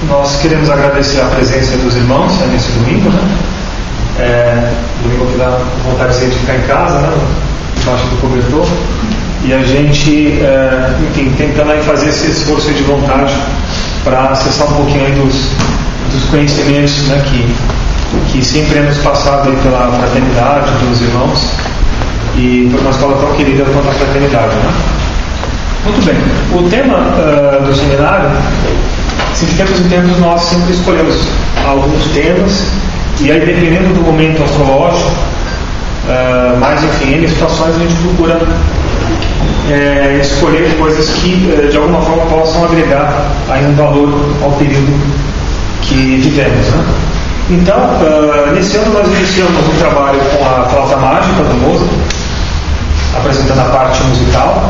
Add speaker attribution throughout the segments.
Speaker 1: nós queremos agradecer a presença dos irmãos nesse domingo, né? Domingo que dá vontade de ficar em casa, né? Debaixo do cobertor. E a gente, enfim, tentando aí fazer esse esforço de vontade para acessar um pouquinho aí dos conhecimentos, né, que sempre é nos passado aí pela fraternidade, pelos irmãos, e por uma escola tão querida quanto a fraternidade, né? Muito bem. O tema do seminário, assim, de tempos em tempos nós sempre escolhemos alguns temas, e aí dependendo do momento astrológico, mas enfim, em situações a gente procura escolher coisas que de alguma forma possam agregar aí um valor ao período que vivemos, né? Então, nesse ano nós iniciamos um trabalho com a flauta mágica do Mozart, apresentando a parte musical.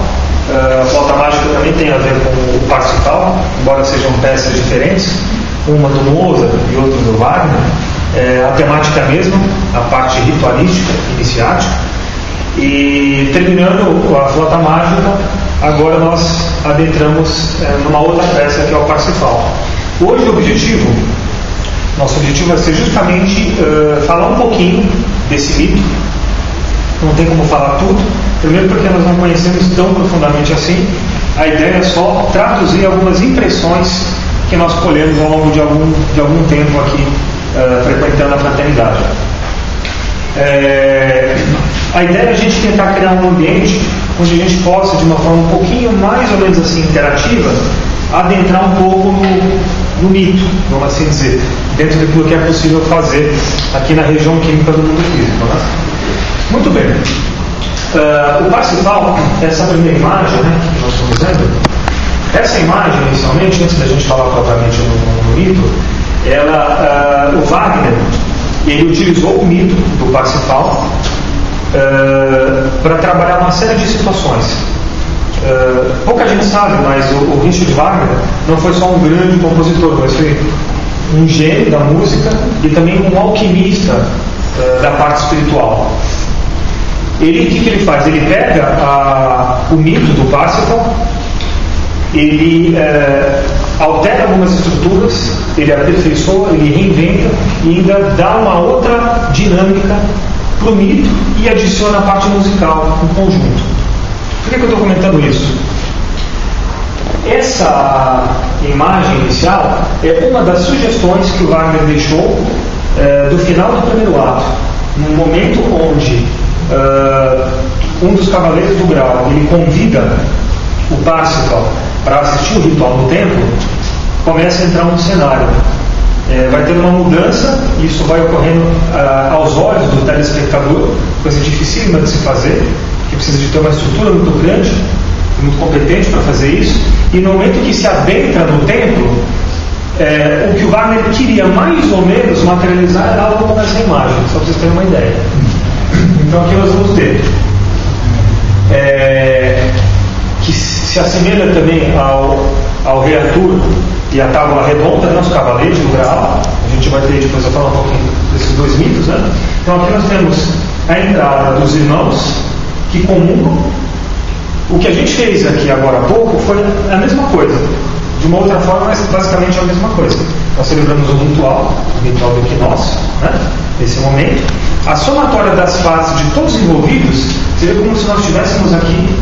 Speaker 1: A flauta mágica também tem a ver com o Parsifal, embora sejam peças diferentes, uma do Mozart e outra do Wagner. A temática é a mesma, a parte ritualística, iniciática. E terminando a flauta mágica, agora nós adentramos numa outra peça que é o Parsifal. Hoje nosso objetivo vai ser justamente falar um pouquinho desse mito. Não tem como falar tudo, primeiro porque nós não conhecemos tão profundamente assim. A ideia é só traduzir algumas impressões que nós colhemos ao longo de algum tempo aqui frequentando a fraternidade. A ideia é a gente tentar criar um ambiente onde a gente possa, de uma forma um pouquinho mais ou menos assim interativa, adentrar um pouco no mito, vamos assim dizer, dentro daquilo que é possível fazer aqui na região química do mundo físico, né? Muito bem. O Parsifal, essa primeira imagem, né, que nós estamos vendo, essa imagem, inicialmente, antes da gente falar propriamente no mito, o Wagner, ele utilizou o mito do Parsifal para trabalhar uma série de situações. Pouca gente sabe, mas o Richard Wagner não foi só um grande compositor, mas foi um gênio da música e também um alquimista da parte espiritual. O que ele faz? Ele pega o mito do Parsifal, ele altera algumas estruturas, ele aperfeiçoa, ele reinventa e ainda dá uma outra dinâmica para o mito e adiciona a parte musical no conjunto. Por que eu estou comentando isso? Essa imagem inicial é uma das sugestões que o Wagner deixou do final do primeiro ato, num momento onde um dos cavaleiros do grau ele convida o Parsifal para assistir o ritual no templo. Começa a entrar um cenário, vai ter uma mudança, e isso vai ocorrendo aos olhos do telespectador, coisa dificílima de se fazer, que precisa de ter uma estrutura muito grande, muito competente para fazer isso, e no momento que se adentra no templo, o que o Wagner queria mais ou menos materializar era algo como essa imagem, só para vocês terem uma ideia. Então aqui nós vamos ter que se assemelha também ao rei Arthur e a tábua redonda, né, os cavaleiros do Graal. A gente vai ter depois a falar um pouquinho desses dois mitos, né? Então aqui nós temos a entrada dos irmãos que comungam. O que a gente fez aqui agora há pouco foi a mesma coisa, de uma outra forma, mas basicamente é a mesma coisa. Nós celebramos o ritual do equinócio, né? Nesse momento. A somatória das fases de todos os envolvidos seria como se nós estivéssemos aqui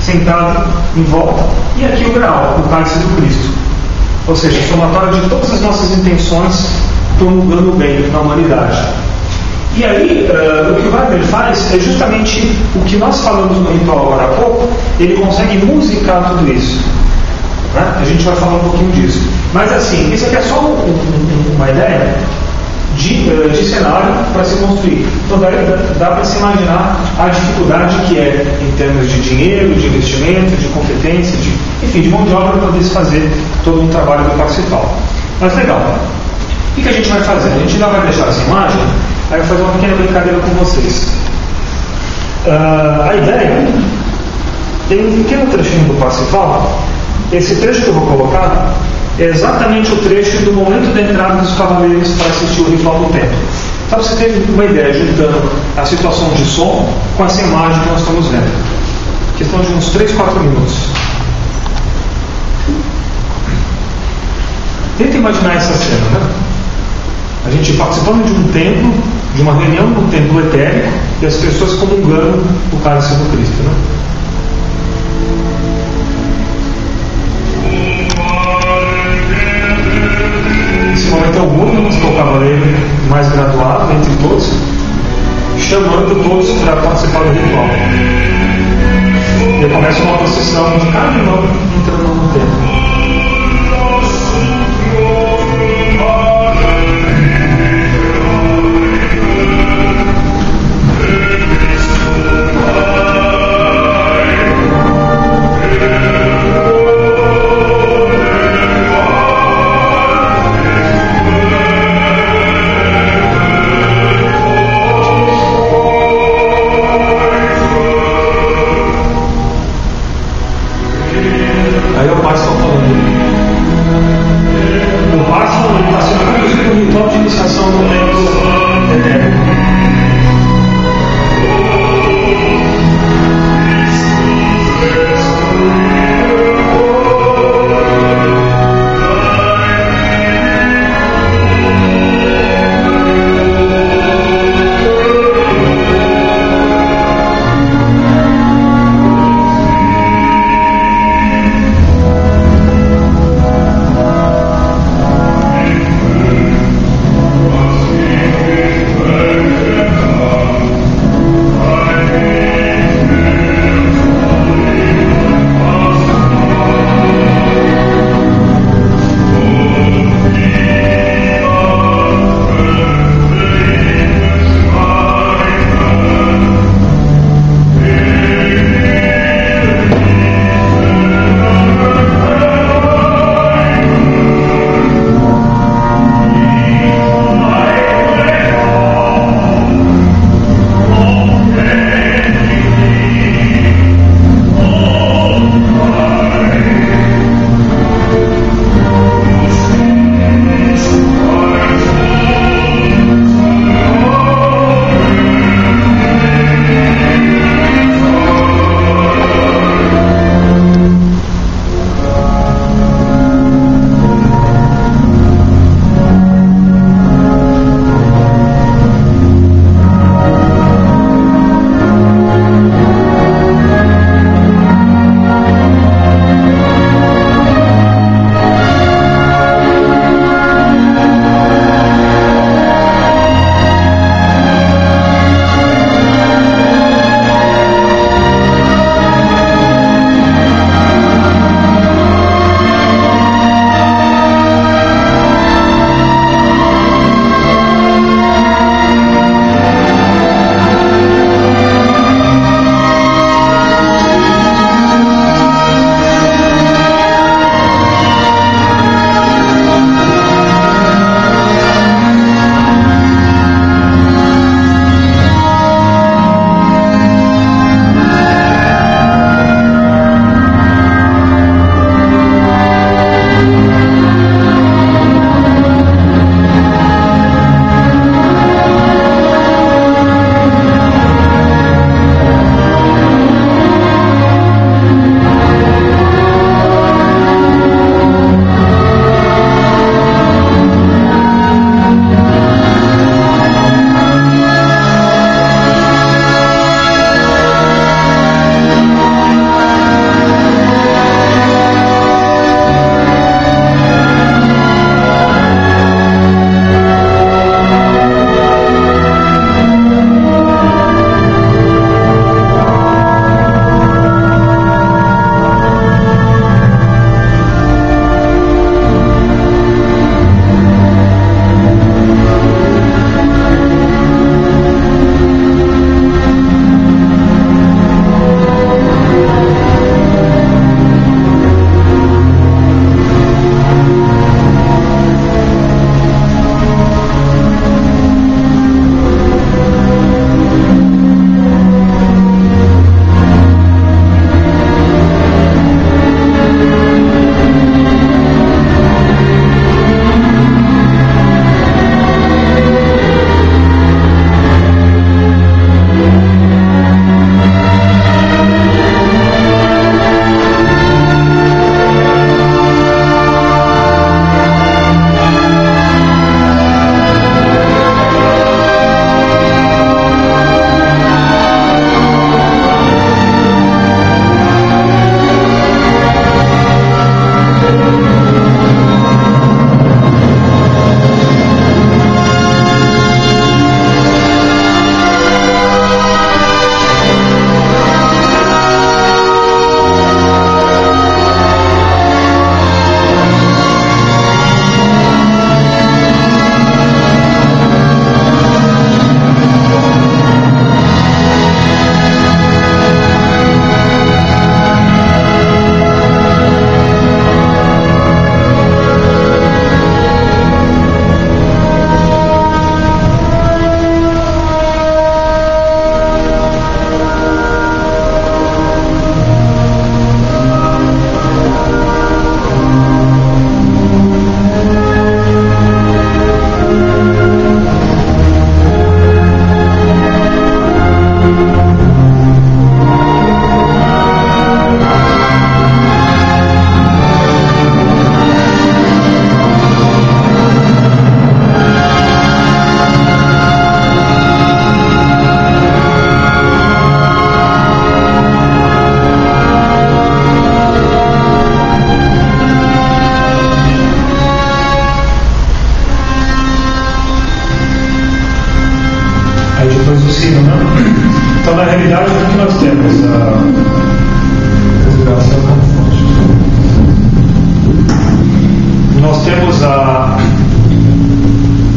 Speaker 1: sentados em volta, e aqui o Graal, o cálice do Cristo. Ou seja, a somatória de todas as nossas intenções promulgando o bem na humanidade. E aí, o que o Wagner faz é justamente o que nós falamos no ritual agora há pouco. Ele consegue musicar tudo isso, né? A gente vai falar um pouquinho disso. Mas assim, isso aqui é só uma ideia de cenário para se construir. Então dá para se imaginar a dificuldade que é em termos de dinheiro, de investimento, de competência, enfim, de mão de obra para poder se fazer todo um trabalho do Parsifal. Mas legal. O que a gente vai fazer? A gente ainda vai deixar essa imagem, aí eu vou fazer uma pequena brincadeira com vocês. A ideia tem um pequeno trechinho do Parsifal. Esse trecho que eu vou colocar é exatamente o trecho do momento da entrada dos cavaleiros para assistir o ritual do templo. Só para você ter uma ideia, juntando a situação de som com essa imagem que nós estamos vendo. Questão de uns 3, 4 minutos. Tenta imaginar essa cena, né? A gente participando de um templo, de uma reunião no templo etérico, e as pessoas comungando o cálice do Cristo, né? Nesse momento algum, que é o cavaleiro mais graduado entre todos, chamando todos para participar do ritual. E aí começa uma procissão de cada irmão entrando no templo.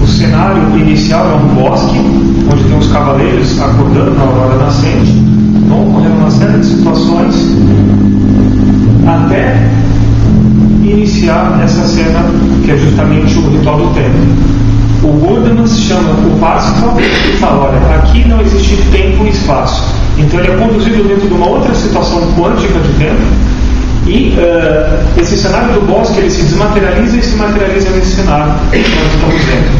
Speaker 1: o cenário inicial é um bosque, onde tem os cavaleiros acordando na aurora nascente, vão ocorrendo uma série de situações até iniciar essa cena que é justamente o ritual do templo. O Gurdjieff chama o Parsifal e fala: olha, aqui não existe tempo e espaço. Então ele é conduzido dentro de uma outra situação quântica de tempo, e esse cenário do bosque ele se desmaterializa e se materializa nesse cenário que nós estamos vendo.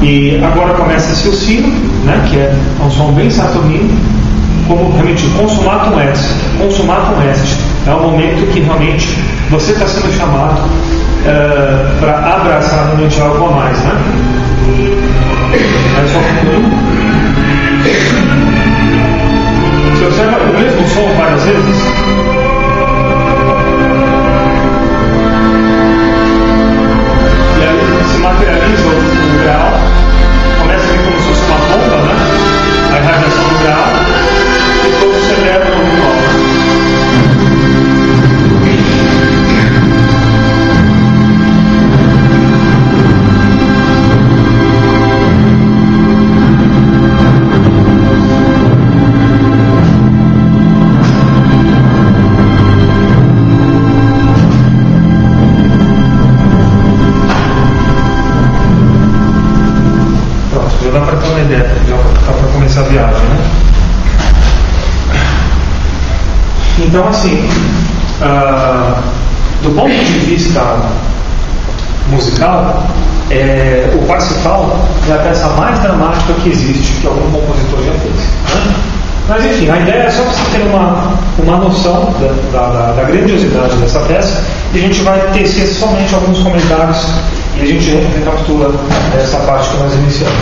Speaker 1: E agora começa-se o sino, né, que é um som bem saturnino, como realmente consumatum est. Consumatum est é o momento que realmente você está sendo chamado para abraçar realmente algo a mais, né? Aí só você observa o mesmo som várias vezes. E aí se materializa o grau, começa a vir como se fosse uma bomba, né? A irradiação do grau e todo se eleva no ritual. A viagem, né? Então, assim, do ponto de vista musical, o Parsifal é a peça mais dramática que existe, que algum compositor já fez, né? Mas enfim, a ideia é só para você ter uma noção da grandiosidade dessa peça, e a gente vai tecer somente alguns comentários e a gente recapitula essa parte que nós iniciamos.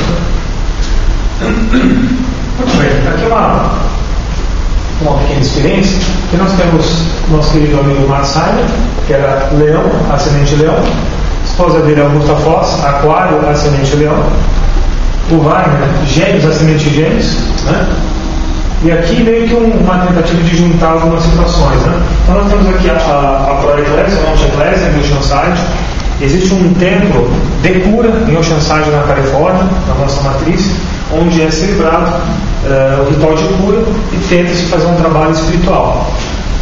Speaker 1: Muito bem, aqui uma pequena experiência, que nós temos nosso querido amigo Matt Simon, que era Leão, ascendente Leão, a esposa dele é Augusta Foss, Aquário, ascendente Leão, o Wagner, Gêmeos, ascendente Gêmeos, né? E aqui meio que uma tentativa de juntar algumas situações, né? Então nós temos aqui a Proeclésia, a Monte Eclésia, em Oceanside. Existe um templo de cura em Oceanside, na Califórnia, na nossa matriz, onde é celebrado o ritual de cura e tenta-se fazer um trabalho espiritual.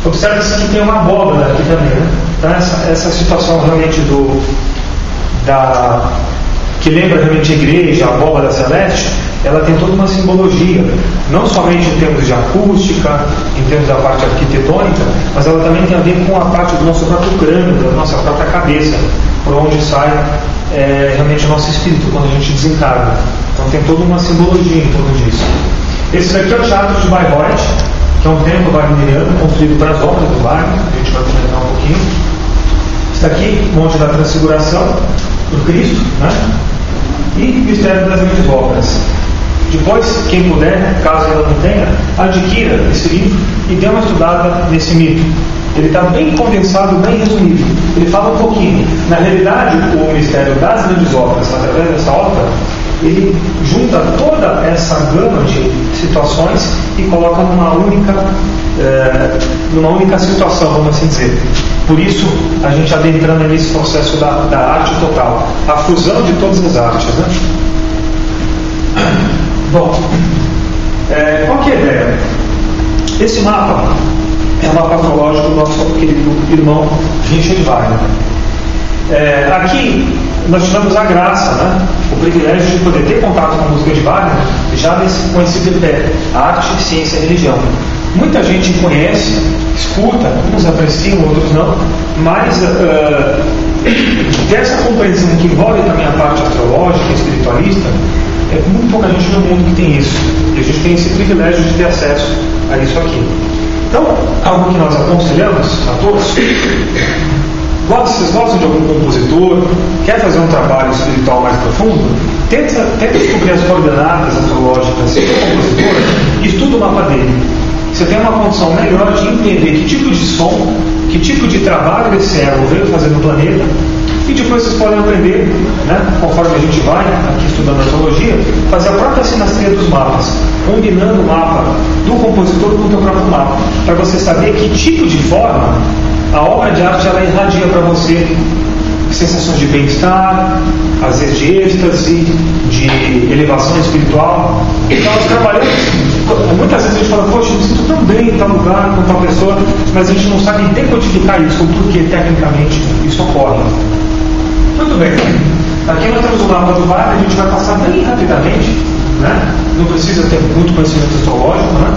Speaker 1: Observa-se que tem uma abóbora aqui também, né? Então essa situação realmente que lembra realmente a igreja, a abóbora celeste, ela tem toda uma simbologia, não somente em termos de acústica, em termos da parte arquitetônica, mas ela também tem a ver com a parte do nosso próprio crânio, da nossa própria cabeça, por onde sai realmente o nosso espírito quando a gente desencarna. Então tem toda uma simbologia em torno disso. Esse daqui é o Teatro de Bayreuth, que é um templo wagneriano construído para as obras do Wagner, a gente vai comentar um pouquinho. Esse daqui, Monte da Transfiguração, do Cristo, né? E Mistério das Grandes Obras. Depois, quem puder, caso ainda não tenha, adquira esse livro e dê uma estudada nesse mito. Ele está bem condensado, bem resumido. Ele fala um pouquinho. Na realidade, o mistério das grandes obras, através dessa obra, ele junta toda essa gama de situações e coloca numa única situação, vamos assim dizer. Por isso, a gente adentrando nesse processo da arte total, a fusão de todas as artes, né? Bom, qual que é a ideia? Esse mapa é o mapa astrológico do nosso querido irmão Richard Wagner. Aqui nós tivemos a graça, né, o privilégio de poder ter contato com a música de Wagner já com esse tripé, arte, ciência e religião. Muita gente conhece, escuta, uns apreciam, outros não, mas dessa compreensão que envolve também a parte astrológica e espiritualista, é muito pouca gente no mundo que tem isso. E a gente tem esse privilégio de ter acesso a isso aqui. Então, algo que nós aconselhamos a todos: vocês gostam de algum compositor, quer fazer um trabalho espiritual mais profundo? Tenta descobrir as coordenadas astrológicas do compositor, estuda o mapa dele. Você tem uma condição melhor de entender que tipo de som, que tipo de trabalho esse ego veio fazer no planeta, e depois vocês podem aprender, né, conforme a gente vai aqui estudando astrologia, fazer a própria sinastria dos mapas, combinando o mapa do compositor com o teu próprio mapa, para você saber que tipo de forma a obra de arte ela irradia para você. sensações de bem-estar, às vezes de êxtase, de elevação espiritual. Então nós trabalhamos, muitas vezes a gente fala, poxa, eu me sinto tão bem em tal lugar, com tal pessoa, mas a gente não sabe decodificar isso, porque tecnicamente isso ocorre. Muito bem, aqui nós temos o mapa do Wagner, a gente vai passar bem rapidamente, né? Não precisa ter muito conhecimento astrológico, né?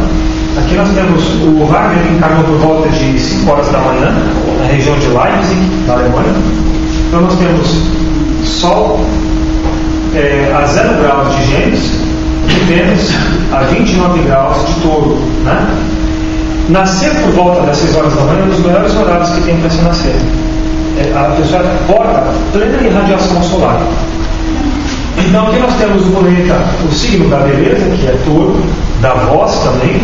Speaker 1: Aqui nós temos o Wagner, que encarnou por volta de 5 horas da manhã, na região de Leipzig, na Alemanha. Então nós temos Sol a 0 graus de Gêmeos e Vênus a 29 graus de Touro, né? Nascer por volta das 6 horas da manhã é um dos melhores horários que tem para se nascer. A pessoa porta plena irradiação solar. Então aqui nós temos o planeta, o signo da beleza, que é Touro, da voz também.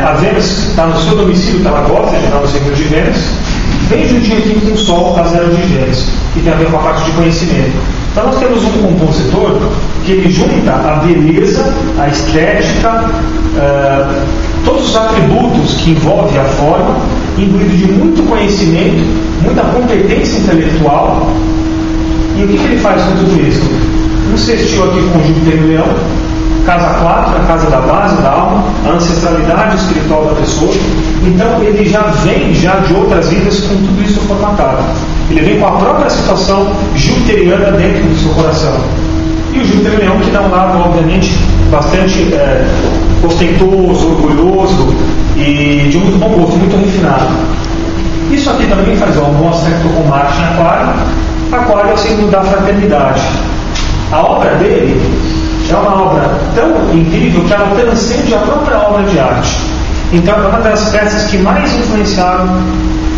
Speaker 1: A Vênus está no seu domicílio, está na gosta de estar no signo de Vênus, bem juntinho aqui com o Sol a 0 de Gêmeos, que tem a ver com a parte de conhecimento. Então nós temos um compositor que ele junta a beleza, a estética, todos os atributos que envolvem a forma, imbuído de muito conhecimento, muita competência intelectual. E o que ele faz com tudo isso? Um sextil aqui com Júpiter e Leão, casa 4, a casa da base da alma, a ancestralidade espiritual da pessoa. Então ele já vem de outras vidas com tudo isso formatado. Ele vem com a própria situação jupiteriana dentro do seu coração. E o Júpiter e Leão, que dá um lado, obviamente, bastante ostentoso, orgulhoso e de muito bom gosto, muito refinado. Isso aqui também faz um bom aspecto com Marte em Aquário. Aquário é o signo da fraternidade. A obra dele é uma obra tão incrível que ela transcende a própria obra de arte. Então é uma das peças que mais influenciaram,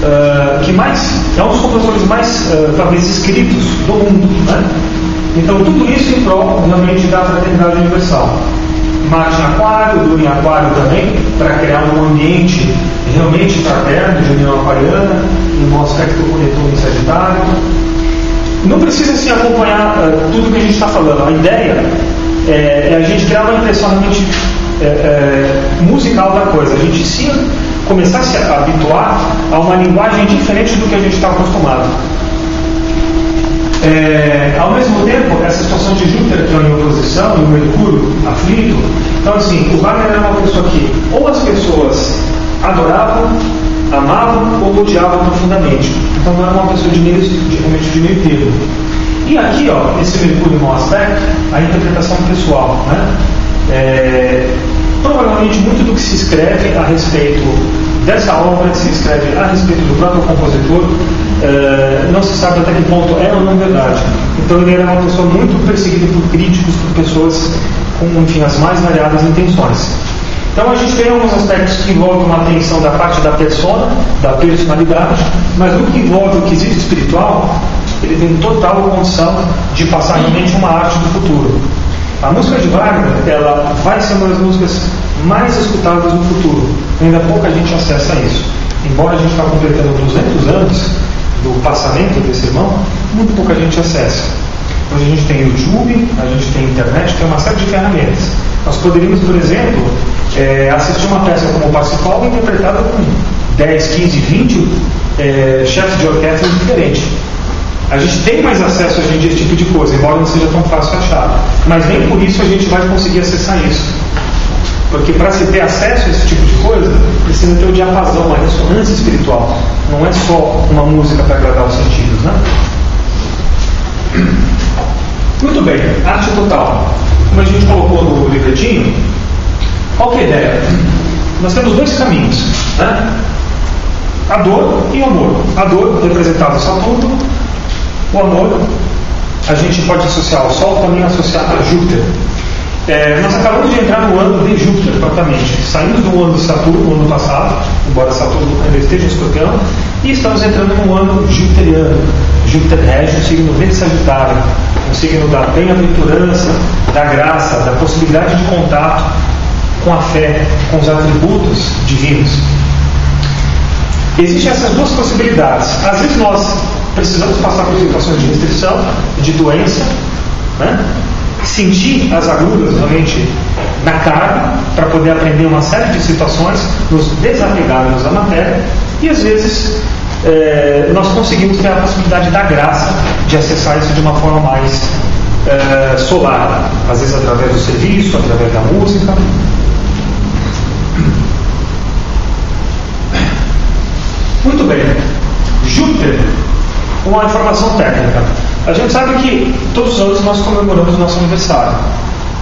Speaker 1: é um dos compositores mais, talvez, escritos do mundo, né? Então tudo isso em prol realmente da fraternidade universal. Marte em Aquário, Lua em Aquário também, para criar um ambiente realmente fraterno, de união aquariana, em um aspecto com Netuno em Sagitário. Não precisa assim acompanhar tudo que a gente está falando. A ideia é a gente criar uma impressão realmente musical da coisa. A gente começar a se habituar a uma linguagem diferente do que a gente está acostumado. Ao mesmo tempo, essa situação de Júpiter que é em oposição, e o Mercúrio aflito. Então assim, o Wagner era uma pessoa que ou as pessoas adoravam, amavam ou odiavam profundamente. Então não era uma pessoa de meio termo. E aqui, esse Mercúrio no aspecto, a interpretação pessoal, né? Provavelmente muito do que se escreve a respeito dessa obra, se escreve a respeito do próprio compositor, não se sabe até que ponto é ou não verdade. Então ele era uma pessoa muito perseguida por críticos, por pessoas com, enfim, as mais variadas intenções. Então a gente tem alguns aspectos que envolvem uma atenção da parte da persona, da personalidade, mas no que envolve o quesito espiritual, ele tem total condição de passar realmente uma arte do futuro. A música de Wagner, ela vai ser uma das músicas mais escutadas no futuro. Ainda pouca gente acessa isso. Embora a gente está completando 200 anos do passamento desse irmão, muito pouca gente acessa. Hoje a gente tem YouTube, a gente tem internet, tem uma série de ferramentas. Nós poderíamos, por exemplo, assistir uma peça como o Parsifal interpretada com 10, 15, 20 chefes de orquestra diferentes. A gente tem mais acesso hoje em dia a esse tipo de coisa, embora não seja tão fácil achar. Mas nem por isso a gente vai conseguir acessar isso. Porque para se ter acesso a esse tipo de coisa, precisa ter o diapasão, uma ressonância espiritual. Não é só uma música para agradar os sentidos, né? Muito bem, arte total. Como a gente colocou no livretinho, qual que é a ideia? Nós temos dois caminhos, né? A dor e o amor. A dor representado Saturno, o amor a gente pode associar ao Sol, também associar a Júpiter. Nós acabamos de entrar no ano de Júpiter, propriamente. Saímos do ano de Saturno, no ano passado, embora Saturno ainda esteja em Escorpião, e estamos entrando no ano jupiteriano. Júpiter rege o signo de Sagitário, o signo da bem-aventurança, da graça, da possibilidade de contato com a fé, com os atributos divinos. Existem essas duas possibilidades. Às vezes nós precisamos passar por situações de restrição, de doença, né? Sentir as agruras realmente na carne, para poder aprender uma série de situações, nos desapegarmos da matéria, e às vezes nós conseguimos ter a possibilidade da graça de acessar isso de uma forma mais solar, às vezes através do serviço, através da música. Muito bem. Júpiter, uma informação técnica. A gente sabe que todos os anos nós comemoramos o nosso aniversário.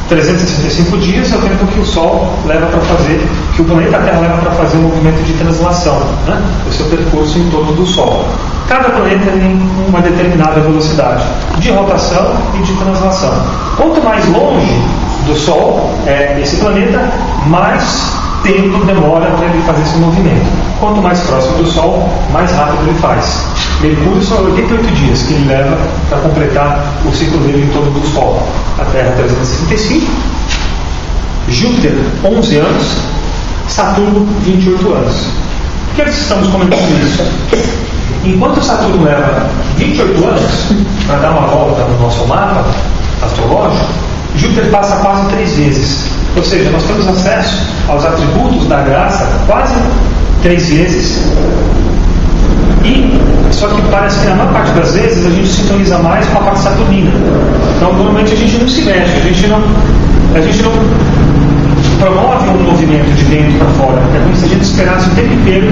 Speaker 1: 365 dias é o tempo que o Sol leva para fazer, que o planeta Terra leva para fazer um movimento de translação, né? O seu percurso em torno do Sol. Cada planeta tem uma determinada velocidade de rotação e de translação. Quanto mais longe do Sol é esse planeta, mais tempo demora para ele fazer esse movimento. Quanto mais próximo do Sol, mais rápido ele faz. Mercúrio são 88 dias que ele leva para completar o ciclo dele em torno do Sol. A Terra 365, Júpiter 11 anos, Saturno 28 anos. Por que nós estamos comentando isso? Enquanto Saturno leva 28 anos para dar uma volta no nosso mapa astrológico, Júpiter passa quase 3 vezes. Ou seja, nós temos acesso aos atributos da graça quase 3 vezes. Só que parece que na maior parte das vezes a gente sintoniza mais com a parte saturnina. Então, normalmente a gente não se mexe, a gente não promove um movimento de dentro para fora. É como se a gente esperasse o tempo inteiro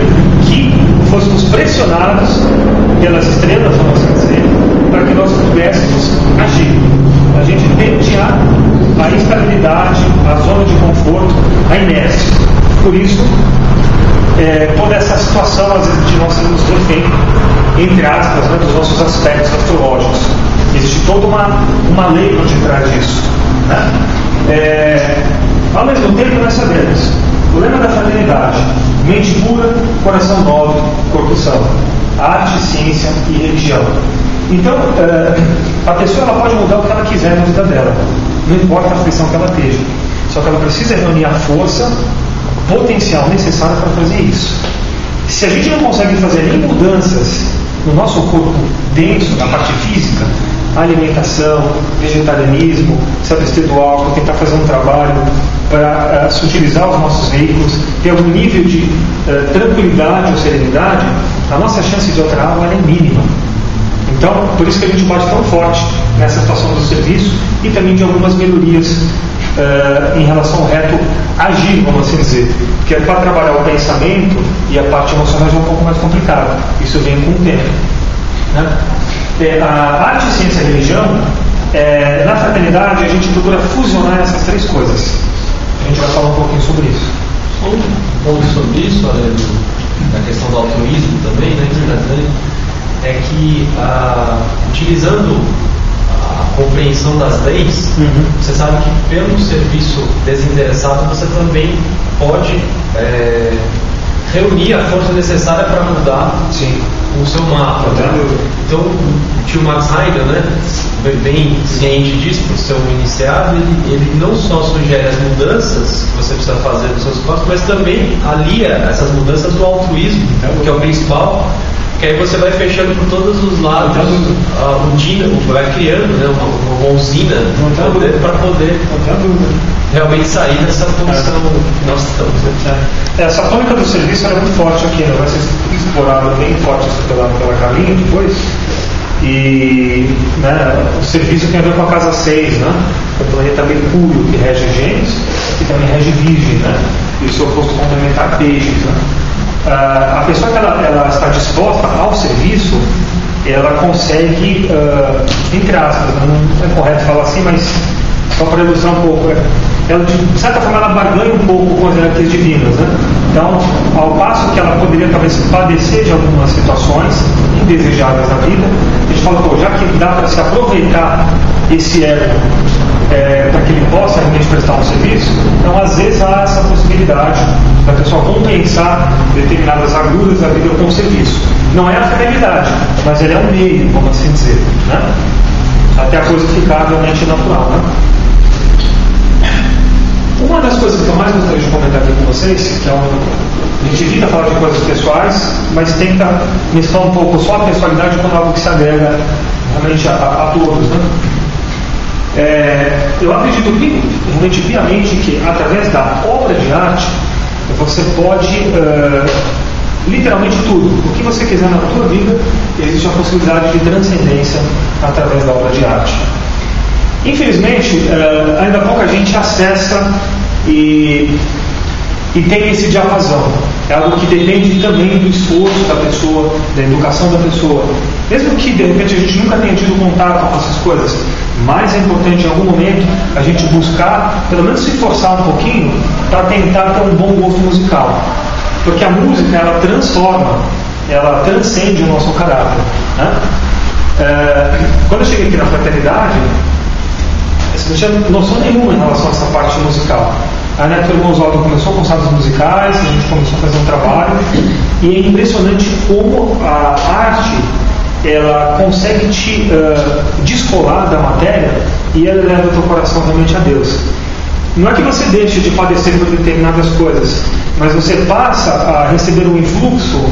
Speaker 1: que fôssemos pressionados pelas estrelas, vamos assim dizer, para que nós pudéssemos agir. A gente tende a instabilidade, a zona de conforto, a inércia. Por isso, toda essa situação, às vezes, de nós sermos refém, entre aspas, né, dos nossos aspectos astrológicos. Existe toda uma lei por detrás disso, né? Ao mesmo tempo, nós sabemos o lema da fraternidade: mente pura, coração nobre, corpo são, arte, ciência e religião. Então, a pessoa ela pode mudar o que ela quiser na vida dela, não importa a aflição que ela esteja, só que ela precisa reunir a força potencial necessário para fazer isso. Se a gente não consegue fazer nem mudanças no nosso corpo denso, na parte física, alimentação, vegetarianismo, se abster do álcool, tentar fazer um trabalho para sutilizar os nossos veículos, ter algum nível de tranquilidade ou serenidade, a nossa chance de outra alma é mínima. Então, por isso que a gente bate tão forte nessa situação do serviço e também de algumas melhorias em relação ao reto agir, vamos assim dizer. Porque para trabalhar o pensamento e a parte emocional é um pouco mais complicado. Isso vem com o tempo, né? A arte, ciência e religião, na fraternidade a gente procura fusionar essas 3 coisas. A gente vai falar um pouquinho sobre isso.
Speaker 2: Um pouco sobre isso, da questão do altruísmo também, né? É que utilizando a compreensão das leis, você sabe que pelo serviço desinteressado você também pode reunir a força necessária para mudar o seu mapa. Então, o tio Max Heidel, né, bem ciente disso, por ser um iniciado, ele não só sugere as mudanças que você precisa fazer nos seus passos, mas também alia essas mudanças do altruísmo, que é o principal. Que aí você vai fechando por todos os lados o dínamo, vai criando, né, uma usina para poder realmente sair dessa condição que nós estamos.
Speaker 1: Essa tônica do serviço é muito forte aqui, né? Vai ser explorado bem forte pela Carlinha depois. E o serviço tem a ver com a casa 6, né? O planeta Mercúrio, que rege Gêmeos, e também rege Virgem, né? E o seu oposto complementar Peixes, né? A pessoa que ela está disposta ao serviço, ela consegue, entre aspas, não é correto falar assim, mas só para ilustrar um pouco, ela, de certa forma ela barganha um pouco com as hierarquias divinas, né? Então, ao passo que ela poderia talvez padecer de algumas situações indesejáveis na vida, a gente fala, já que dá para se aproveitar esse ego para que ele possa realmente prestar um serviço, então às vezes há essa possibilidade da pessoa compensar determinadas agruras da vida com o serviço. Não é a finalidade, mas ele é um meio, vamos assim dizer, né? Até a coisa ficar realmente natural, né? Uma das coisas que eu mais gostaria de comentar aqui com vocês, que a gente evita falar de coisas pessoais, mas tenta mesclar um pouco só a pessoalidade com algo que se agrega realmente a todos, né? Eu acredito realmente piamente que através da obra de arte você pode literalmente tudo. O que você quiser na tua vida, existe a possibilidade de transcendência através da obra de arte. Infelizmente, ainda pouca gente acessa e tem esse diapasão. É algo que depende também do esforço da pessoa, da educação da pessoa. Mesmo que de repente a gente nunca tenha tido contato com essas coisas, mas é importante em algum momento a gente buscar, pelo menos se forçar um pouquinho, para tentar ter um bom gosto musical. Porque a música, ela transforma, ela transcende o nosso caráter, né? Quando eu cheguei aqui na fraternidade, eu não tinha noção nenhuma em relação a essa parte musical. A Neto Irmão Oswaldo começou com sábados musicais, a gente começou a fazer um trabalho, e é impressionante como a arte, ela consegue te descolar da matéria e ela leva o teu coração realmente a Deus. Não é que você deixe de padecer por determinadas coisas, mas você passa a receber um influxo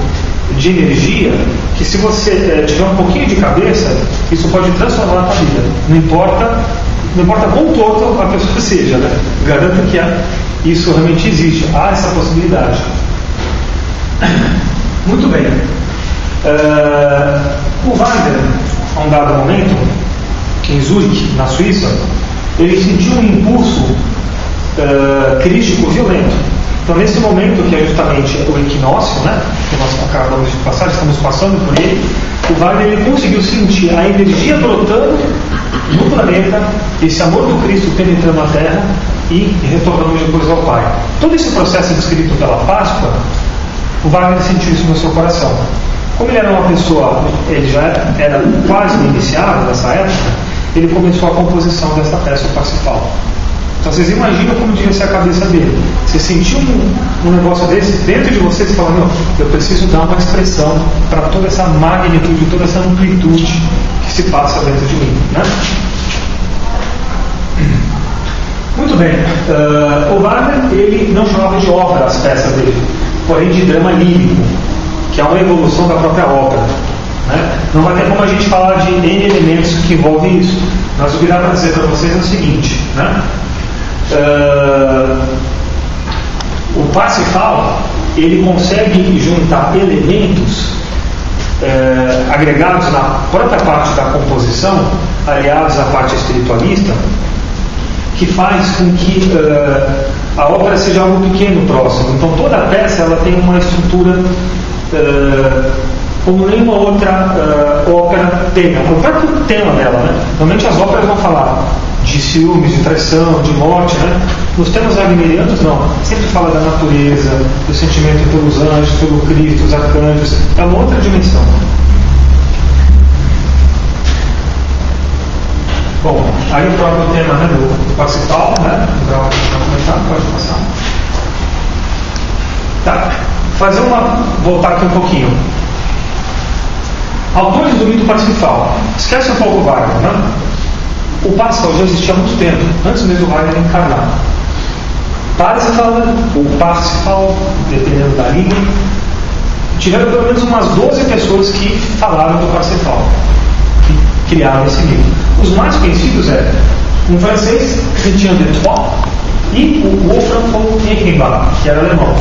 Speaker 1: de energia que, se você tiver um pouquinho de cabeça, isso pode transformar a tua vida. Não importa quão torto a pessoa seja, né? Garanto que isso realmente existe. Há essa possibilidade. Muito bem. O Wagner, a um dado momento, em Zurich, na Suíça, ele sentiu um impulso crístico violento. Então, nesse momento, que é justamente o equinócio, né, que nós acabamos de passar, estamos passando por ele, o Wagner ele conseguiu sentir a energia brotando no planeta, esse amor do Cristo penetrando a Terra e retornando depois ao Pai. Todo esse processo descrito pela Páscoa, o Wagner sentiu isso no seu coração. Como ele era uma pessoa, ele já era quase iniciado nessa época, ele começou a composição dessa peça, o Parsifal. Então vocês imaginam como devia ser a cabeça dele. Você sentiu um negócio desse dentro de você, você fala, não, eu preciso dar uma expressão para toda essa magnitude, toda essa amplitude que se passa dentro de mim, né? Muito bem. O Wagner, ele não chamava de ópera as peças dele, porém de drama lírico, que é uma evolução da própria ópera, né? Não vai ter como a gente falar de N elementos que envolvem isso, mas o que dá para dizer para vocês é o seguinte, né? O Parsifal, ele consegue juntar elementos agregados na própria parte da composição, aliados à parte espiritualista, que faz com que a ópera seja algo pequeno próximo. Então toda a peça ela tem uma estrutura como nenhuma outra ópera tem. O próprio tema dela, né? Normalmente as óperas vão falar de ciúmes, de traição, de morte, né? Nos temas wagnerianos não, sempre fala da natureza, do sentimento pelos anjos, pelo Cristo, os arcanjos, é uma outra dimensão. Bom, aí o próprio tema, né, do Parsifal, né? Para comentar, pode passar. Tá, voltar aqui um pouquinho. Autores do mito Parsifal. Esquece um pouco o Wagner, né? O Parsifal já existia há muito tempo, antes mesmo do Wagner encarnar. Parsifal, dependendo da língua, tiveram pelo menos umas 12 pessoas que falaram do Parsifal, que criaram esse livro. Os mais conhecidos eram um francês, Christian de Troyes, e o Wolfram von Eichenbach, que era alemão.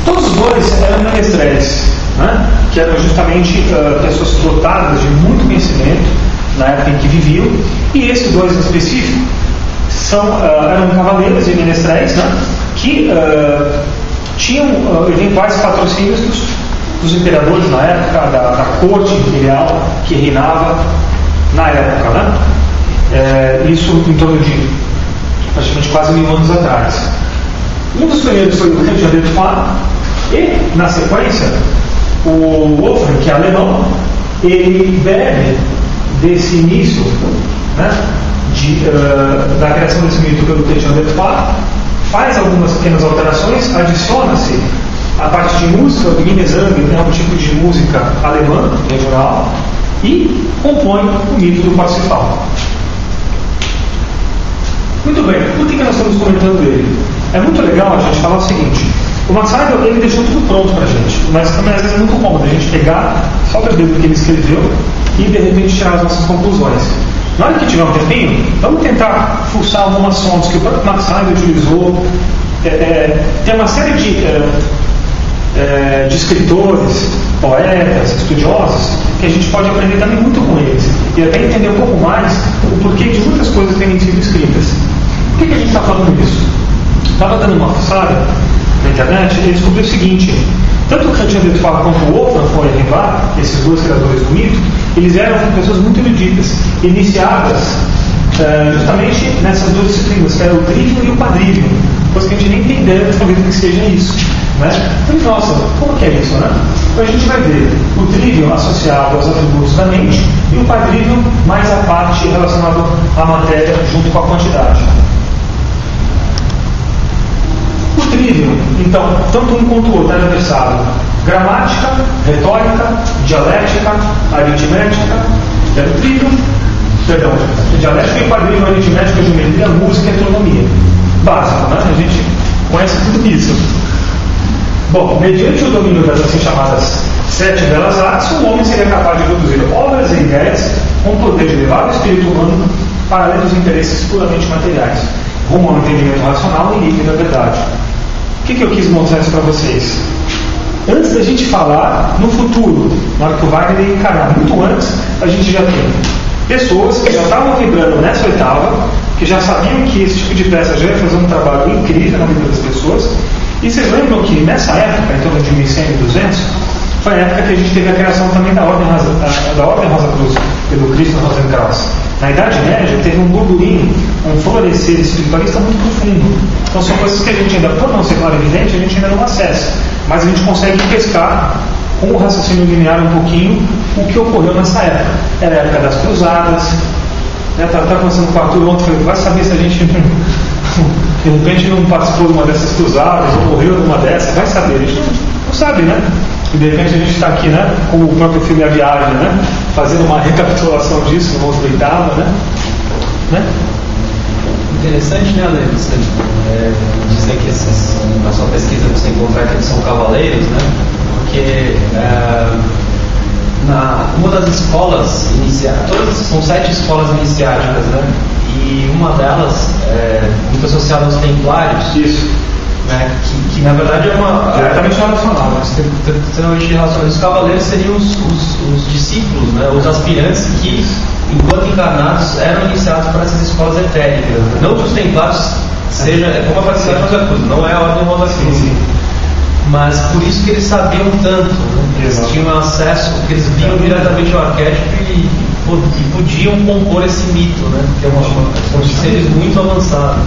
Speaker 1: Todos os dois eram menestréis, né? Que eram justamente pessoas dotadas de muito conhecimento na época em que viviam, e esses dois em específico eram cavaleiros e menestréis, né? Que tinham eventuais patrocínios dos imperadores na época, da corte imperial que reinava na época, né? Isso em torno de praticamente quase 1000 anos atrás. Um dos primeiros foi o Christian de Troyes, e na sequência o Wolfram, que é alemão, ele bebe desse início, né, da criação desse mito pelo Christian de Troyes, faz algumas pequenas alterações, adiciona-se a parte de música, o Gesang, que é um tipo de música alemã, regional, e compõe o mito do Parsifal. Muito bem, por que nós estamos comentando ele? É muito legal a gente falar o seguinte: o Max Heidel, ele deixou tudo pronto pra gente, mas também às vezes é muito cômodo a gente pegar só o dedo que ele escreveu e de repente tirar as nossas conclusões. Na hora que tiver um tempinho, vamos tentar fuçar algumas fontes que o próprio Max Heidel utilizou. Tem uma série de escritores, poetas, estudiosos, que a gente pode aprender também muito com eles e até entender um pouco mais o porquê de muitas coisas terem sido escritas. Por que a gente está falando isso? Estava dando uma fuçada na internet e descobri o seguinte: tanto o Chrétien de Troyes quanto o Wolfram von Eichenbach, esses dois criadores do mito, eles eram pessoas muito eruditas, iniciadas justamente nessas duas disciplinas, que era o trivium e o quadrivium, coisa que a gente nem tem ideia talvez que seja isso, né? E nossa, como que é isso, né? Então a gente vai ver o trivium associado aos atributos da mente e o quadrivium mais a parte relacionada à matéria junto com a quantidade. O trivium, então, tanto um quanto o outro é adversado: gramática, retórica, dialética, aritmética, dialética e quadrivium, aritmética, geometria, música e astronomia. Básico, né? A gente conhece tudo isso. Bom, mediante o domínio das assim chamadas 7 belas artes, o homem seria capaz de produzir obras e ideias com o poder de levar o espírito humano para além dos interesses puramente materiais, rumo ao entendimento racional e livre da verdade. O que eu quis mostrar isso para vocês? Antes da gente falar no futuro, na hora que o Wagner encarar, muito antes, a gente já tem pessoas que já estavam vibrando nessa oitava, que já sabiam que esse tipo de peça já ia fazer um trabalho incrível na vida das pessoas. E vocês lembram que nessa época, em torno de 1100 e 200, foi a época que a gente teve a criação também da Ordem Rosa Cruz, pelo Cristo Rosenkreuz. Na Idade Média teve um burburinho, um florescer espiritualista muito profundo. Então são coisas que a gente ainda, por não ser claro e evidente, a gente ainda não acessa. Mas a gente consegue pescar com o raciocínio linear um pouquinho o que ocorreu nessa época. Era a época das cruzadas. Estava conversando com o Arthur ontem, falei, vai saber se a gente de repente não participou de uma dessas cruzadas ou morreu numa dessas, vai saber, a gente não sabe, né? E de repente a gente está aqui, né, com o próprio filme A Viagem, né, fazendo uma recapitulação disso no outro oitava, né?
Speaker 2: Interessante, né, Ale? Você dizer que na sua pesquisa você encontrar que eles são cavaleiros, né? Porque uma das escolas iniciáticas, todas são 7 escolas iniciáticas, né? E uma delas muito associada aos templários.
Speaker 1: Isso.
Speaker 2: Né? Que na verdade é uma.
Speaker 1: Diretamente relacionada.
Speaker 2: Extremamente relacionada. Os cavaleiros seriam os discípulos, né? Os aspirantes que, enquanto encarnados, eram iniciados para essas escolas etéricas. Né? Não que os templários seja como a Fraternidade Rosa Cruz, não é a Ordem Rosa Cruz. Mas por isso que eles sabiam tanto, né? Eles tinham acesso, porque eles vinham diretamente ao arquétipo e podiam compor esse mito, né? Que são seres muito avançados.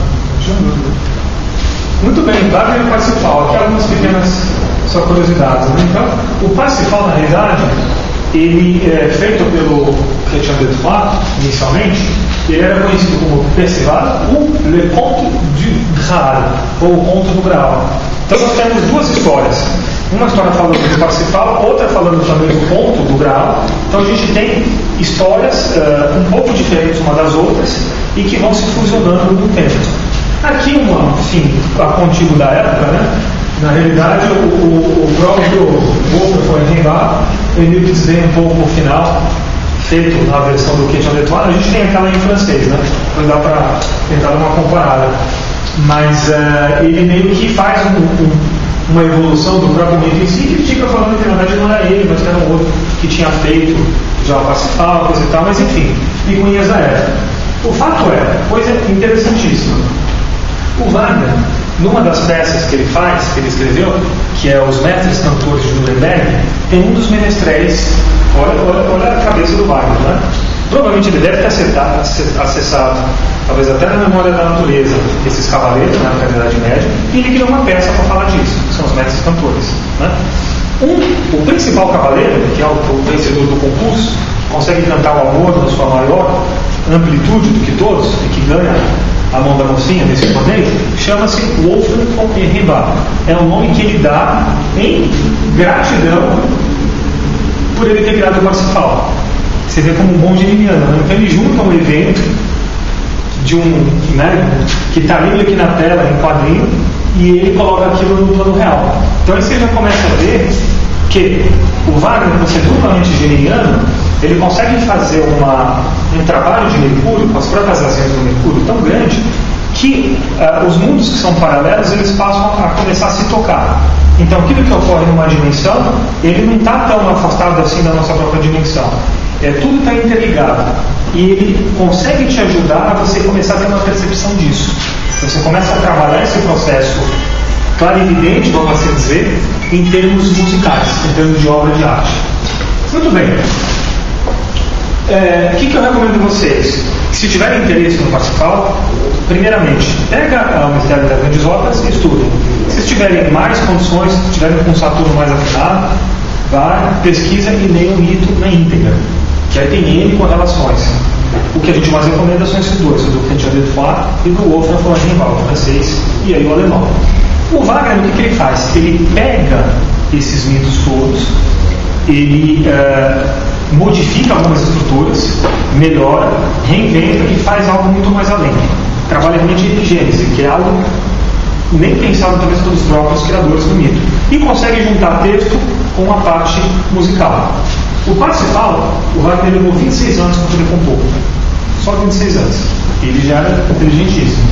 Speaker 1: Muito bem, Wagner e Parsifal. Aqui algumas pequenas só curiosidades, né? Então, o Parsifal, na realidade, ele é feito pelo Chrétien de Troyes, inicialmente. Ele era conhecido como Perceval ou Le Conte du Graal, ou o Conto do Graal. Então nós temos duas histórias. Uma história falando do Parsifal, outra falando também do Conto do Graal. Então a gente tem histórias um pouco diferentes uma das outras e que vão se fusionando no tempo. Aqui a contigo da época, né? Na realidade o próprio Wolfram von Eichenbach, ele desdenha um pouco o final feito na versão do Chrétien de Troyes. A gente tem aquela em francês, né? Então dá para tentar dar uma comparada. Mas ele meio que faz uma evolução do próprio mito em si, e fica falando que na verdade não era ele, mas era um outro que tinha feito já o Parsifal, coisa e tal, mas enfim, figurinhas da época. O fato é, coisa interessantíssima, o Wagner, numa das peças que ele faz, que ele escreveu, que é Os Mestres Cantores de Nuremberg, tem um dos menestréis. Olha a cabeça do Wagner, né? Provavelmente ele deve ter acessado, talvez até na memória da natureza, esses cavaleiros na Idade Média, e ele criou uma peça para falar disso, que são os mestres cantores, né? O principal cavaleiro, que é o vencedor do concurso, consegue cantar o amor na sua maior amplitude do que todos, e que ganha a mão da mocinha nesse torneio, chama-se Wolfram von Eichenbach. É um nome que ele dá em gratidão por ele ter criado o Parsifal. Você vê como um bom geminiano, né? Então ele junta um evento de que está lindo aqui na tela em quadrinho, e ele coloca aquilo no plano real. Então aí você já começa a ver que o Wagner, por ser duplamente geminiano, ele consegue fazer um trabalho de Mercúrio, com as próprias asinhas do Mercúrio tão grande, que os mundos que são paralelos, eles passam a começar a se tocar. Então, aquilo que ocorre numa dimensão, ele não está tão afastado assim da nossa própria dimensão. Tudo está interligado. E ele consegue te ajudar a você começar a ter uma percepção disso. Você começa a trabalhar esse processo clarividente, vamos assim dizer, em termos musicais, em termos de obra de arte. Muito bem. O que eu recomendo a vocês? Se tiverem interesse no Parsifal, primeiramente, pega o Mistério das Grandes Óperas e estudem. Se tiverem mais condições, se tiverem com um Saturno mais afinado, vai, pesquisa e leia o mito na íntegra, que aí tem N correlações. O que a gente mais recomenda são esses dois, o do Quentin de Foix e do Wolfram von Eichenwald, o francês, e aí o alemão. O Wagner, o que ele faz? Ele pega esses mitos todos, ele modifica algumas estruturas, melhora, reinventa e faz algo muito mais além. Trabalha realmente em gênese, que é algo nem pensado talvez pelos próprios criadores do mito. E consegue juntar texto com a parte musical. O Parsifal, o Wagner levou 26 anos para poder compor. Só 26 anos. Ele já era inteligentíssimo.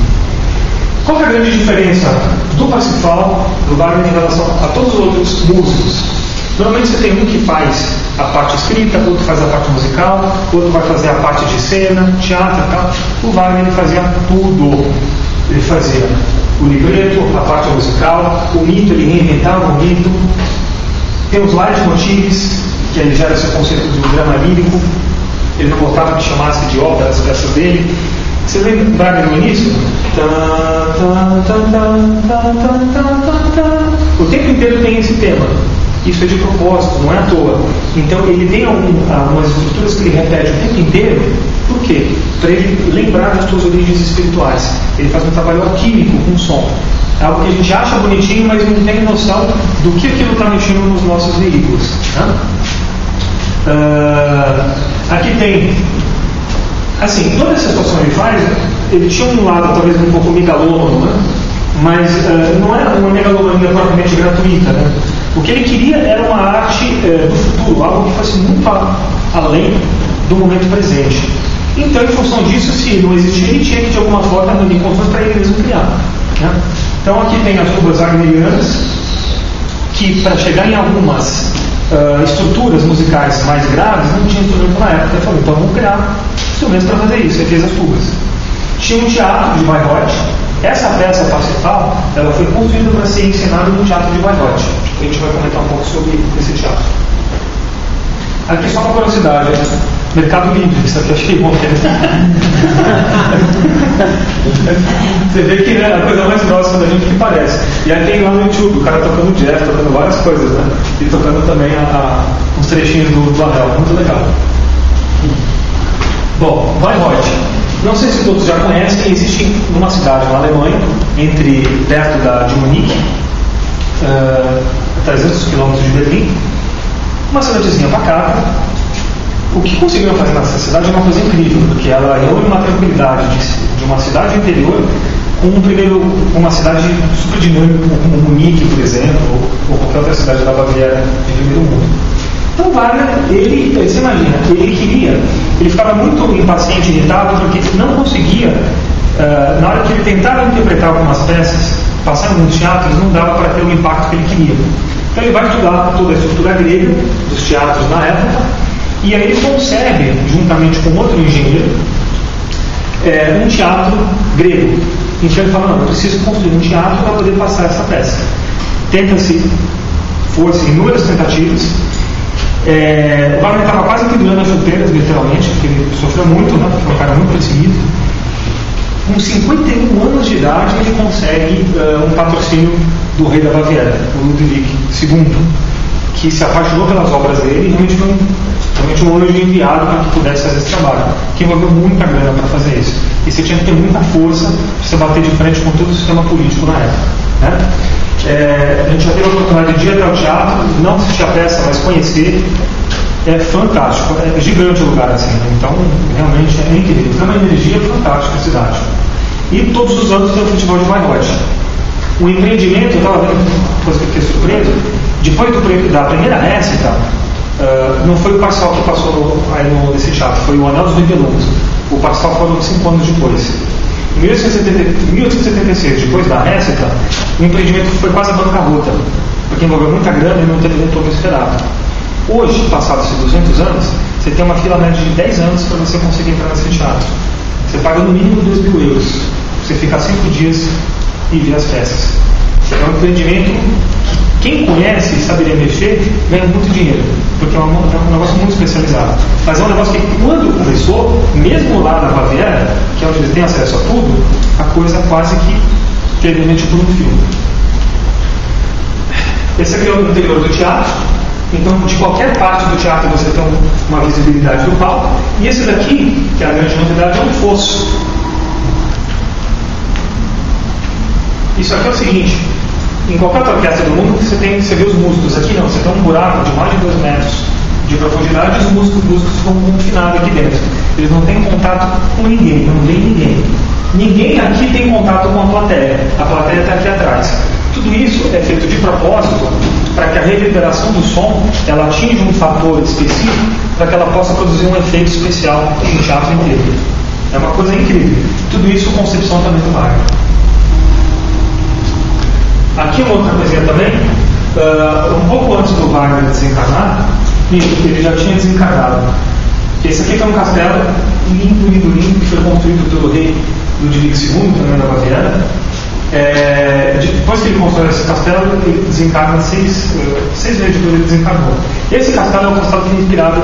Speaker 1: Qual é a grande diferença do Parsifal, do Wagner, em relação a todos os outros músicos? Normalmente você tem um que faz a parte escrita, outro faz a parte musical, outro vai fazer a parte de cena, teatro e tal. O Wagner ele fazia tudo. Ele fazia o libreto, a parte musical, o mito, ele reinventava o mito. Tem os leitmotivs, que ele gera esse conceito do drama lírico. Ele não gostava que chamasse de ópera as peças dele. Você lembra no início? O tempo inteiro tem esse tema. Isso é de propósito, não é à toa. Então ele tem algumas estruturas que ele repete o tempo inteiro. Por quê? Para ele lembrar das suas origens espirituais. Ele faz um trabalho alquímico com o som. É algo que a gente acha bonitinho, mas não tem noção do que aquilo está mexendo nos nossos veículos. Aqui tem, assim, toda essa situação que ele faz, ele tinha um lado talvez um pouco megalômano, né? Mas não era uma megalomania propriamente gratuita, né? O que ele queria era uma arte do futuro, algo que fosse muito além do momento presente. Então, em função disso, se não existia, ele tinha que de alguma forma reunir condições para ele mesmo criar, né? Então aqui tem as tubas wagnerianas, que para chegar em algumas estruturas musicais mais graves, não tinha instrumento na época. Ele falou, então vamos criar instrumentos para fazer isso. Ele fez as tubas. Tinha um teatro de Bayreuth. Essa peça Parsifal, ela foi construída para ser ensinada no teatro de Bayreuth. A gente vai comentar um pouco sobre esse teatro. Aqui só uma curiosidade, Mercado Livre, isso aqui eu achei bom. Você vê que é a coisa mais próxima da gente que parece. E aí tem lá no YouTube, o cara tocando jazz, tocando várias coisas, né? E tocando também uns trechinhos do Anel, muito legal. Bom, Bayreuth. Não sei se todos já conhecem, existe numa cidade na Alemanha, perto de Munique, a 300 quilômetros de Berlim, uma cidadezinha pacata. O que conseguiram fazer nessa cidade é uma coisa incrível, porque ela reúne uma tranquilidade de uma cidade interior com uma cidade super dinâmica, como Munique, por exemplo, ou qualquer outra cidade da Baviera de primeiro mundo. Então Wagner, você imagina, ele ficava muito impaciente, irritado, porque não conseguia, na hora que ele tentava interpretar algumas peças, passar em alguns teatros, não dava para ter o impacto que ele queria. Então ele vai estudar toda a estrutura grega dos teatros na época, e aí ele concebe, juntamente com outro engenheiro, um teatro grego. Então ele fala, não, eu preciso construir um teatro para poder passar essa peça. Tenta-se, foram inúmeras tentativas. O Wagner estava quase pendurando as chuteiras, literalmente, porque ele sofreu muito, né? Porque é um cara muito pessimista. Com 51 anos de idade, ele consegue um patrocínio do rei da Baviera, o Ludwig II, que se apaixonou pelas obras dele e realmente foi um anjo enviado para que pudesse fazer esse trabalho, que envolveu muita grana para fazer isso. E você tinha que ter muita força para você bater de frente com todo o sistema político na época, né? A gente já teve a oportunidade de ir até o teatro, não assistir a peça, mas conhecer. É fantástico, é gigante o lugar assim, né? Então realmente é incrível, tem uma energia fantástica a cidade. E todos os anos tem o Festival de Bayreuth. O empreendimento, eu estava vendo uma coisa que eu fiquei surpreso, depois da primeira récita, não foi o Parsifal que passou nesse teatro, foi o Anel dos Nibelungos. O Parsifal foram 5 anos depois. Em 1876, depois da réplica, o empreendimento foi quase a bancarrota, porque envolveu muita grana e não teve retorno esperado. Hoje, passados esses 200 anos, você tem uma fila média de 10 anos para você conseguir entrar nesse teatro. Você paga no mínimo 2.000 euros. Você fica 5 dias e vê as peças. É um empreendimento que quem conhece e saberia mexer ganha muito dinheiro, porque é um negócio muito especializado. Mas é um negócio que, quando começou, mesmo lá na Baviera, que é onde eles têm acesso a tudo, a coisa quase que teve mente por um filme. Esse aqui é o interior do teatro. Então, de qualquer parte do teatro você tem uma visibilidade do palco. E esse daqui, que é a grande novidade, é um fosso. Isso aqui é o seguinte: em qualquer orquestra do mundo você vê os músicos. Aqui não, você tem um buraco de mais de 2 metros de profundidade e os músicos ficam confinados aqui dentro. Eles não têm contato com ninguém, não vê ninguém. Ninguém aqui tem contato com a plateia. A plateia está aqui atrás. Tudo isso é feito de propósito para que a reverberação do som ela atinja um fator específico para que ela possa produzir um efeito especial no teatro inteiro. É uma coisa incrível. Tudo isso concepção também do Wagner. Aqui uma outra coisinha também. Um pouco antes do Wagner desencarnar, ele já tinha desencarnado. Esse aqui é um castelo lindo, lindo, lindo, que foi construído pelo rei Ludwig II, também na Baviera. Depois que ele constrói esse castelo, ele desencarna 6 meses depois ele desencarnou. Esse castelo é o castelo que é inspirado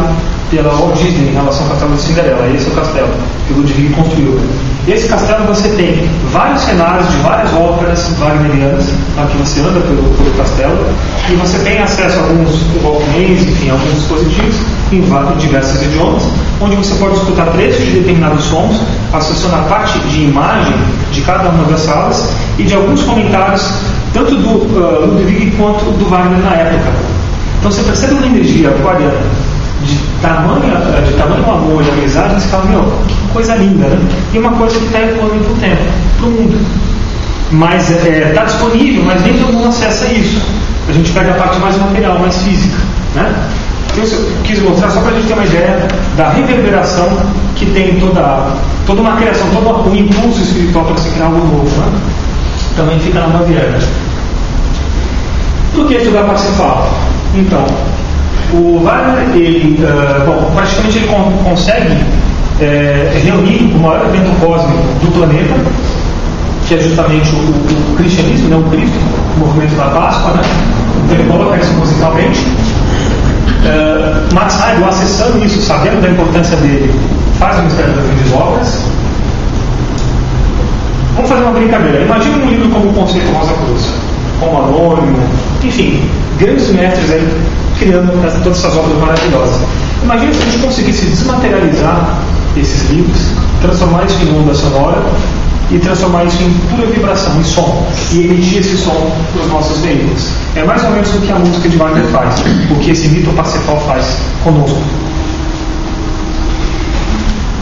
Speaker 1: pela Walt Disney em relação ao castelo de Cinderela. Esse é o castelo que o Ludwig construiu. Esse castelo você tem vários cenários de várias óperas wagnerianas, aqui você anda pelo castelo, e você tem acesso a alguns walkmans, enfim, alguns dispositivos em diversos idiomas, onde você pode escutar trechos de determinados sons, acessando a parte de imagem de cada uma das salas e de alguns comentários, tanto do Ludwig quanto do Wagner na época. Então você percebe uma energia aquariana de tamanho amor e amizade, você fala, meu, que coisa linda, né? E uma coisa que está evoluindo para o tempo, para o mundo. Mas está disponível, mas nem todo mundo acessa isso. A gente pega a parte mais material, mais física, né? Eu quis mostrar só para a gente ter uma ideia da reverberação que tem toda uma criação, todo um impulso espiritual para você criar algo novo, né? Também fica na Baviera. Por que estudar Parsifal? Então, o Wagner, praticamente ele consegue reunir o maior evento cósmico do planeta, que é justamente o cristianismo, né, o Cristo, o movimento da Páscoa, né? Então ele coloca isso musicalmente. Max Heidel, acessando isso, sabendo da importância dele, faz o mistério das grandes obras. Vamos fazer uma brincadeira. Imagina um livro como o Conceito Rosa Cruz, como Anônimo, enfim, grandes mestres aí criando todas essas obras maravilhosas. Imagina se a gente conseguisse desmaterializar esses livros, transformar isso em onda sonora e transformar isso em pura vibração, em som, e emitir esse som para os nossos veículos. É mais ou menos o que a música de Wagner faz, o que esse mito Parsifal faz conosco.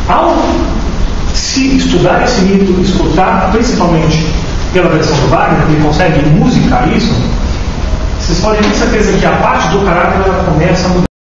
Speaker 1: Ao se estudar esse mito, escutar principalmente pela versão do Wagner, que ele consegue musicar isso, vocês podem ter certeza que a parte do caráter ela começa a mudar.